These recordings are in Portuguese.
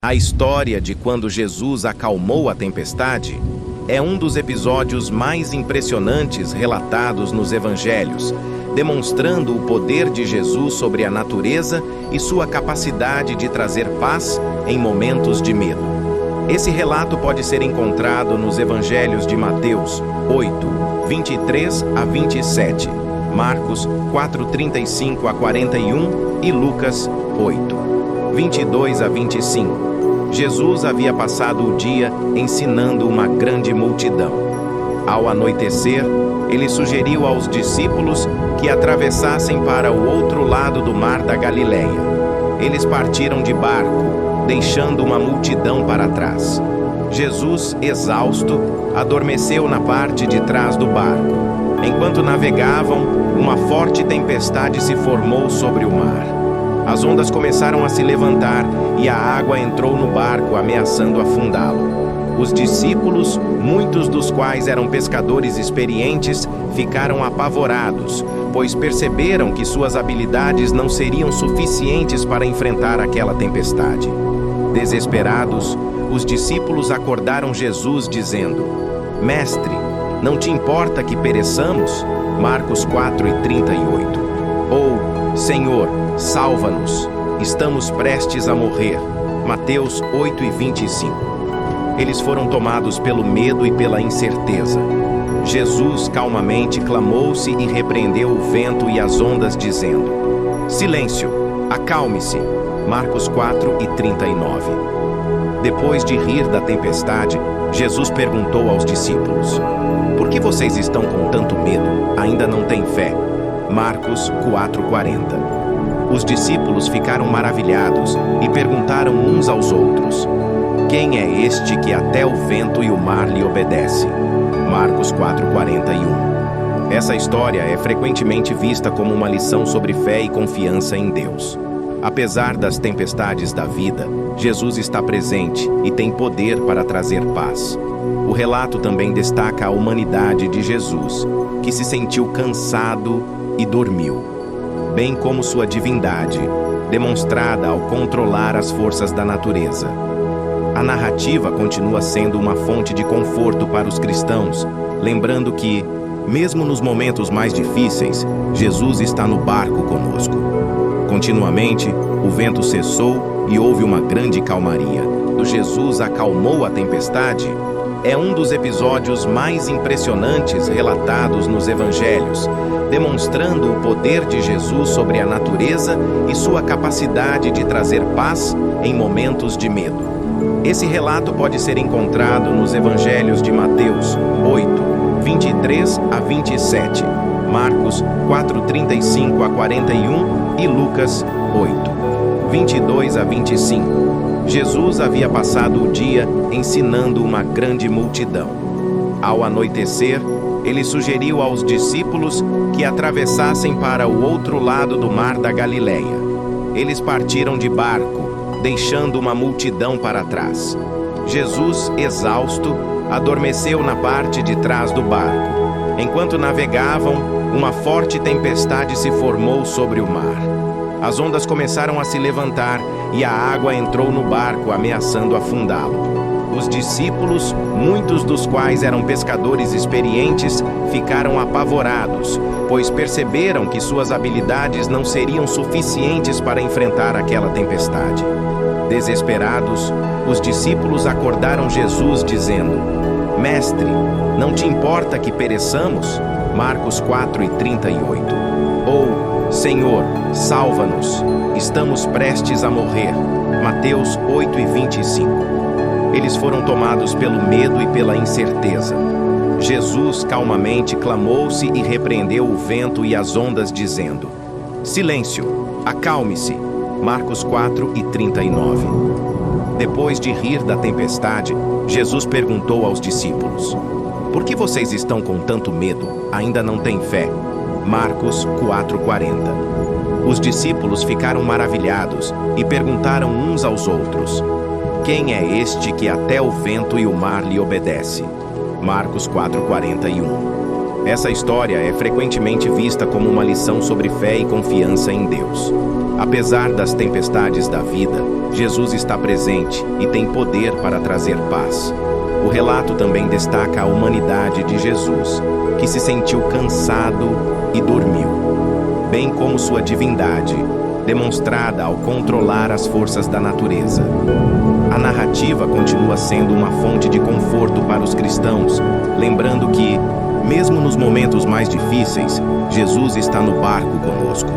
A história de quando Jesus acalmou a tempestade é um dos episódios mais impressionantes relatados nos evangelhos, demonstrando o poder de Jesus sobre a natureza e sua capacidade de trazer paz em momentos de medo. Esse relato pode ser encontrado nos evangelhos de Mateus 8, 23 a 27, Marcos 4, 35 a 41 e Lucas 8, 22 a 25. Jesus havia passado o dia ensinando uma grande multidão. Ao anoitecer, ele sugeriu aos discípulos que atravessassem para o outro lado do mar da Galileia. Eles partiram de barco, deixando uma multidão para trás. Jesus, exausto, adormeceu na parte de trás do barco. Enquanto navegavam, uma forte tempestade se formou sobre o mar. As ondas começaram a se levantar e a água entrou no barco, ameaçando afundá-lo. Os discípulos, muitos dos quais eram pescadores experientes, ficaram apavorados, pois perceberam que suas habilidades não seriam suficientes para enfrentar aquela tempestade. Desesperados, os discípulos acordaram Jesus dizendo: "Mestre, não te importa que pereçamos?" Marcos 4 e 38. Ou, "Senhor, salva-nos, estamos prestes a morrer." Mateus 8 e 25. Eles foram tomados pelo medo e pela incerteza. Jesus calmamente clamou-se e repreendeu o vento e as ondas, dizendo: "Silêncio, acalme-se." Marcos 4 e 39. Depois de rir da tempestade, Jesus perguntou aos discípulos: "Por que vocês estão com tanto medo? Ainda não têm fé?" Marcos 4:40. Os discípulos ficaram maravilhados e perguntaram uns aos outros: "Quem é este que até o vento e o mar lhe obedece?" Marcos 4:41. Essa história é frequentemente vista como uma lição sobre fé e confiança em Deus. Apesar das tempestades da vida, Jesus está presente e tem poder para trazer paz. O relato também destaca a humanidade de Jesus, que se sentiu cansado e dormiu, bem como sua divindade, demonstrada ao controlar as forças da natureza. A narrativa continua sendo uma fonte de conforto para os cristãos, lembrando que, mesmo nos momentos mais difíceis, Jesus está no barco conosco. Continuamente, o vento cessou e houve uma grande calmaria. Jesus acalmou a tempestade é um dos episódios mais impressionantes relatados nos evangelhos, demonstrando o poder de Jesus sobre a natureza e sua capacidade de trazer paz em momentos de medo. Esse relato pode ser encontrado nos evangelhos de Mateus 8, 23 a 27, Marcos 4, 35 a 41 e Lucas 8, 22 a 25. Jesus havia passado o dia ensinando uma grande multidão. Ao anoitecer, ele sugeriu aos discípulos que atravessassem para o outro lado do mar da Galileia. Eles partiram de barco, deixando uma multidão para trás. Jesus, exausto, adormeceu na parte de trás do barco. Enquanto navegavam, uma forte tempestade se formou sobre o mar. As ondas começaram a se levantar e a água entrou no barco, ameaçando afundá-lo. Os discípulos, muitos dos quais eram pescadores experientes, ficaram apavorados, pois perceberam que suas habilidades não seriam suficientes para enfrentar aquela tempestade. Desesperados, os discípulos acordaram Jesus dizendo: "Mestre, não te importa que pereçamos?" Marcos 4 e 38. Ou, "Senhor, salva-nos, estamos prestes a morrer." Mateus 8 e 25. Eles foram tomados pelo medo e pela incerteza. Jesus calmamente clamou-se e repreendeu o vento e as ondas, dizendo: "Silêncio, acalme-se." Marcos 4 e 39. Depois de rir da tempestade, Jesus perguntou aos discípulos: "Por que vocês estão com tanto medo? Ainda não têm fé?" Marcos 4:40. Os discípulos ficaram maravilhados e perguntaram uns aos outros: "Quem é este que até o vento e o mar lhe obedece?" Marcos 4:41. Essa história é frequentemente vista como uma lição sobre fé e confiança em Deus. Apesar das tempestades da vida, Jesus está presente e tem poder para trazer paz. O relato também destaca a humanidade de Jesus, que se sentiu cansado e dormiu, bem como sua divindade, demonstrada ao controlar as forças da natureza. A narrativa continua sendo uma fonte de conforto para os cristãos, lembrando que, mesmo nos momentos mais difíceis, Jesus está no barco conosco.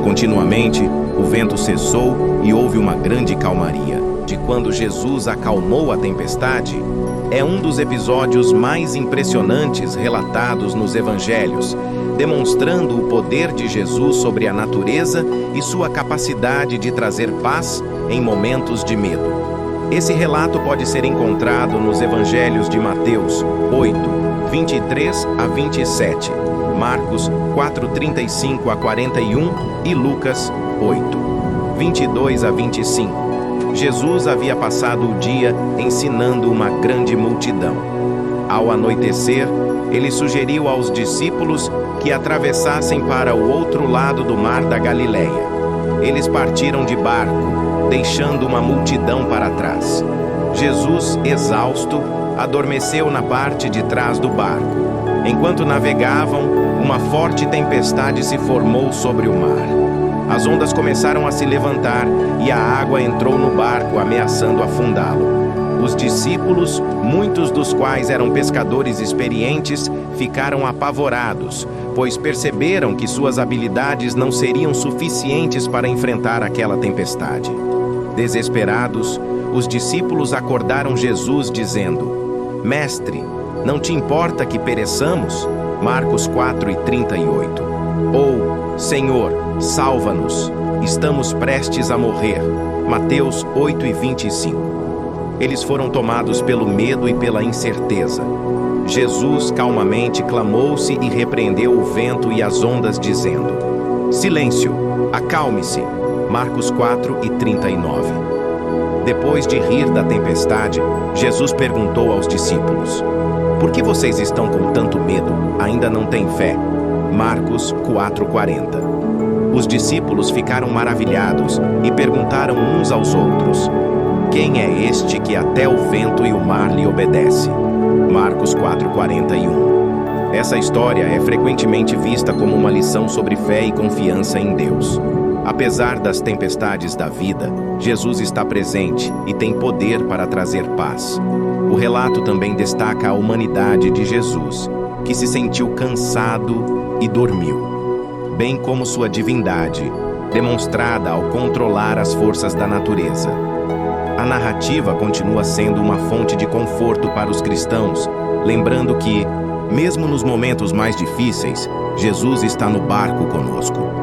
Continuamente, o vento cessou e houve uma grande calmaria. De quando Jesus acalmou a tempestade, é um dos episódios mais impressionantes relatados nos evangelhos, demonstrando o poder de Jesus sobre a natureza e sua capacidade de trazer paz em momentos de medo. Esse relato pode ser encontrado nos evangelhos de Mateus 8, 23 a 27, Marcos 4, 35 a 41 e Lucas 8, 22 a 25. Jesus havia passado o dia ensinando uma grande multidão. Ao anoitecer, ele sugeriu aos discípulos que atravessassem para o outro lado do mar da Galileia. Eles partiram de barco, deixando uma multidão para trás. Jesus, exausto, adormeceu na parte de trás do barco. Enquanto navegavam, uma forte tempestade se formou sobre o mar. As ondas começaram a se levantar e a água entrou no barco, ameaçando afundá-lo. Os discípulos, muitos dos quais eram pescadores experientes, ficaram apavorados, pois perceberam que suas habilidades não seriam suficientes para enfrentar aquela tempestade. Desesperados, os discípulos acordaram Jesus dizendo: Mestre, não te importa que pereçamos? Marcos 4 e 38. Ou, Senhor, salva-nos, estamos prestes a morrer. Mateus 8 e 25. Eles foram tomados pelo medo e pela incerteza. Jesus calmamente clamou-se e repreendeu o vento e as ondas, dizendo: Silêncio, acalme-se. Marcos 4 e 39. Depois de rir da tempestade, Jesus perguntou aos discípulos: Por que vocês estão com tanto medo? Ainda não têm fé? Marcos 4:40. Os discípulos ficaram maravilhados e perguntaram uns aos outros: Quem é este que até o vento e o mar lhe obedece? Marcos 4:41. Essa história é frequentemente vista como uma lição sobre fé e confiança em Deus. Apesar das tempestades da vida, Jesus está presente e tem poder para trazer paz. O relato também destaca a humanidade de Jesus, que se sentiu cansado e dormiu, bem como sua divindade, demonstrada ao controlar as forças da natureza. A narrativa continua sendo uma fonte de conforto para os cristãos, lembrando que, mesmo nos momentos mais difíceis, Jesus está no barco conosco.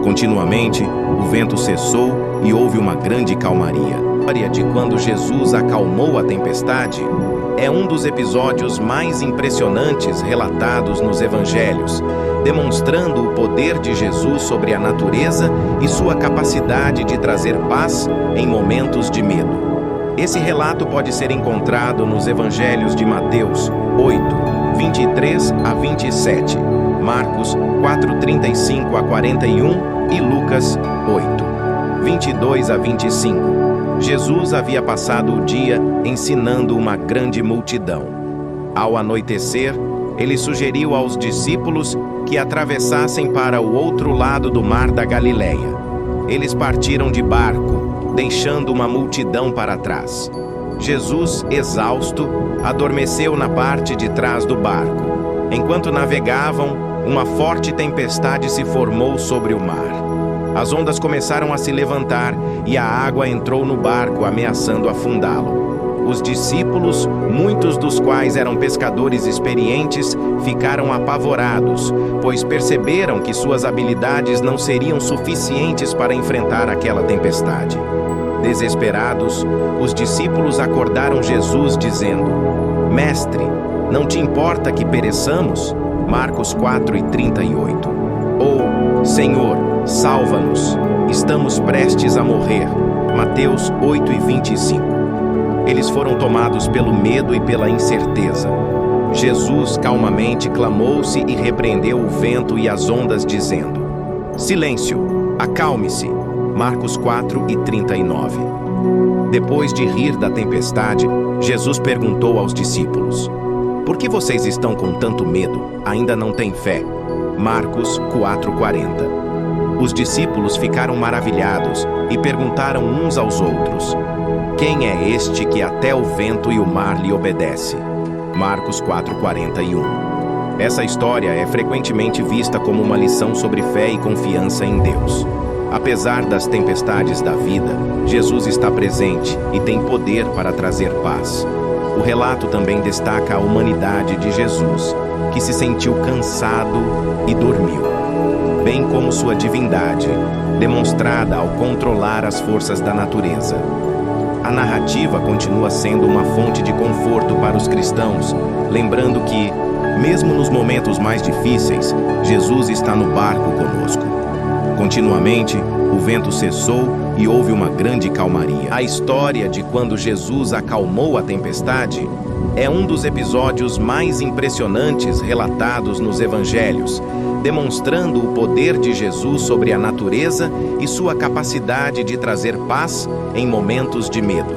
Continuamente, o vento cessou e houve uma grande calmaria. A história de quando Jesus acalmou a tempestade é um dos episódios mais impressionantes relatados nos evangelhos, demonstrando o poder de Jesus sobre a natureza e sua capacidade de trazer paz em momentos de medo. Esse relato pode ser encontrado nos evangelhos de Mateus 8, 23 a 27, Marcos 4, 35 a 41 e Lucas 8, 22 a 25. Jesus havia passado o dia ensinando uma grande multidão. Ao anoitecer, ele sugeriu aos discípulos que atravessassem para o outro lado do mar da Galileia. Eles partiram de barco, deixando uma multidão para trás. Jesus, exausto, adormeceu na parte de trás do barco. Enquanto navegavam, uma forte tempestade se formou sobre o mar. As ondas começaram a se levantar e a água entrou no barco, ameaçando afundá-lo. Os discípulos, muitos dos quais eram pescadores experientes, ficaram apavorados, pois perceberam que suas habilidades não seriam suficientes para enfrentar aquela tempestade. Desesperados, os discípulos acordaram Jesus dizendo: Mestre, não te importa que pereçamos? Marcos 4 e 38. Ou, Senhor, salva-nos, estamos prestes a morrer. Mateus 8 e 25. Eles foram tomados pelo medo e pela incerteza. Jesus calmamente clamou-se e repreendeu o vento e as ondas, dizendo: Silêncio, acalme-se. Marcos 4:39. Depois de rir da tempestade, Jesus perguntou aos discípulos: Por que vocês estão com tanto medo? Ainda não têm fé? Marcos 4:40. Os discípulos ficaram maravilhados e perguntaram uns aos outros: Quem é este que até o vento e o mar lhe obedece? Marcos 4:41. Essa história é frequentemente vista como uma lição sobre fé e confiança em Deus. Apesar das tempestades da vida, Jesus está presente e tem poder para trazer paz. O relato também destaca a humanidade de Jesus, que se sentiu cansado e dormiu, bem como sua divindade, demonstrada ao controlar as forças da natureza. A narrativa continua sendo uma fonte de conforto para os cristãos, lembrando que, mesmo nos momentos mais difíceis, Jesus está no barco conosco. Continuamente, o vento cessou e houve uma grande calmaria. A história de quando Jesus acalmou a tempestade é um dos episódios mais impressionantes relatados nos evangelhos, demonstrando o poder de Jesus sobre a natureza e sua capacidade de trazer paz em momentos de medo.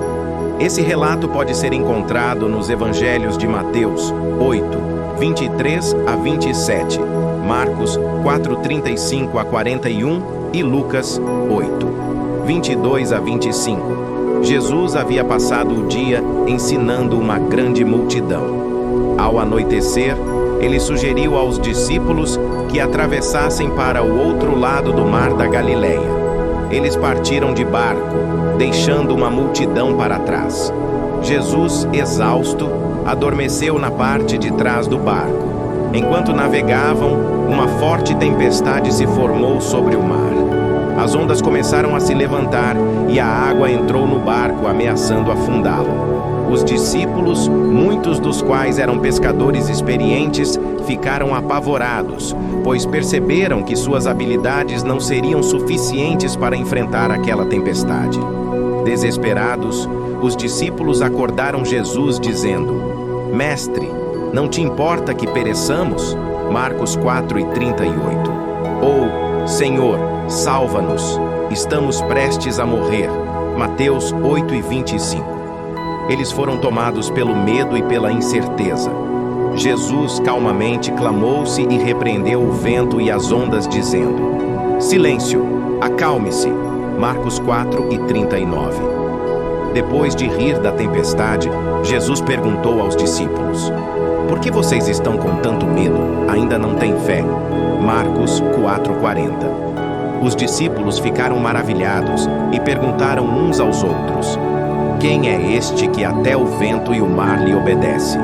Esse relato pode ser encontrado nos evangelhos de Mateus 8:23-27, Marcos 4:35-41 e Lucas 8:22-25. Jesus havia passado o dia ensinando uma grande multidão. Ao anoitecer, ele sugeriu aos discípulos que atravessassem para o outro lado do mar da Galileia. Eles partiram de barco, deixando uma multidão para trás. Jesus, exausto, adormeceu na parte de trás do barco. Enquanto navegavam, uma forte tempestade se formou sobre o mar. As ondas começaram a se levantar e a água entrou no barco, ameaçando afundá-lo. Os discípulos, muitos dos quais eram pescadores experientes, ficaram apavorados, pois perceberam que suas habilidades não seriam suficientes para enfrentar aquela tempestade. Desesperados, os discípulos acordaram Jesus dizendo: Mestre, não te importa que pereçamos? Marcos 4:38. Ou, Senhor, salva-nos, estamos prestes a morrer. Mateus 8:25. Eles foram tomados pelo medo e pela incerteza. Jesus calmamente clamou-se e repreendeu o vento e as ondas, dizendo: Silêncio, acalme-se. Marcos 4:39. Depois de rir da tempestade, Jesus perguntou aos discípulos: Por que vocês estão com tanto medo? Ainda não têm fé? Marcos 4:40. Os discípulos ficaram maravilhados e perguntaram uns aos outros: Quem é este que até o vento e o mar lhe obedece?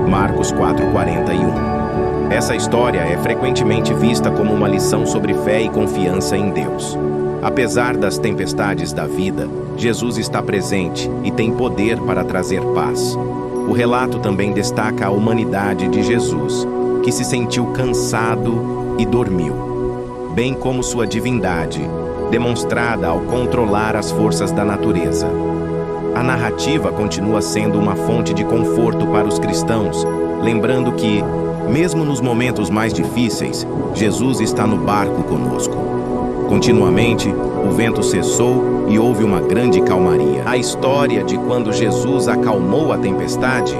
Marcos 4:41. Essa história é frequentemente vista como uma lição sobre fé e confiança em Deus. Apesar das tempestades da vida, Jesus está presente e tem poder para trazer paz. O relato também destaca a humanidade de Jesus, que se sentiu cansado e dormiu, bem como sua divindade, demonstrada ao controlar as forças da natureza. A narrativa continua sendo uma fonte de conforto para os cristãos, lembrando que, mesmo nos momentos mais difíceis, Jesus está no barco conosco. Continuamente, o vento cessou e houve uma grande calmaria. A história de quando Jesus acalmou a tempestade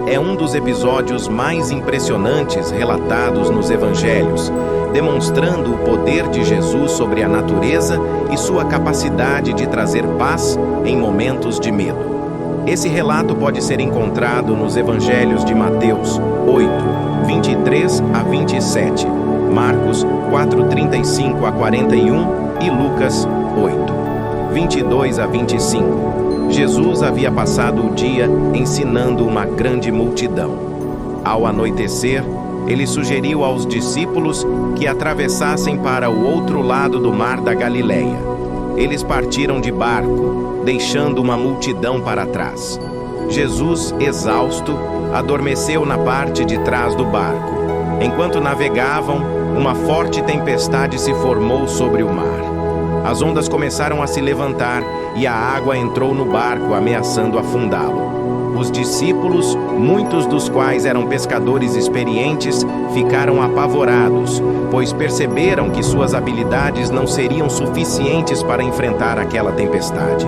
é um dos episódios mais impressionantes relatados nos evangelhos, demonstrando o poder de Jesus sobre a natureza e sua capacidade de trazer paz em momentos de medo. Esse relato pode ser encontrado nos evangelhos de Mateus 8:23-27, Marcos 4:35-41 e Lucas 8:22-25. Jesus havia passado o dia ensinando uma grande multidão. Ao anoitecer, ele sugeriu aos discípulos que atravessassem para o outro lado do mar da Galileia. Eles partiram de barco, deixando uma multidão para trás. Jesus, exausto, adormeceu na parte de trás do barco. Enquanto navegavam, uma forte tempestade se formou sobre o mar. As ondas começaram a se levantar e a água entrou no barco, ameaçando afundá-lo. Os discípulos, muitos dos quais eram pescadores experientes, ficaram apavorados, pois perceberam que suas habilidades não seriam suficientes para enfrentar aquela tempestade.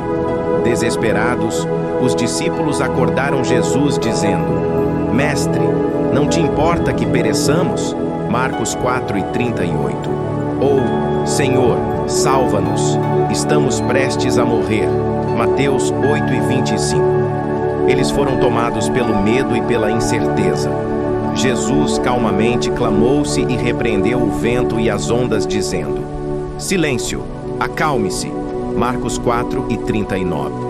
Desesperados, os discípulos acordaram Jesus dizendo: Mestre, não te importa que pereçamos? Marcos 4:38. Ou, Senhor, salva-nos, estamos prestes a morrer. Mateus 8:25. Eles foram tomados pelo medo e pela incerteza. Jesus calmamente clamou-se e repreendeu o vento e as ondas, dizendo: Silêncio, acalme-se. Marcos 4:39.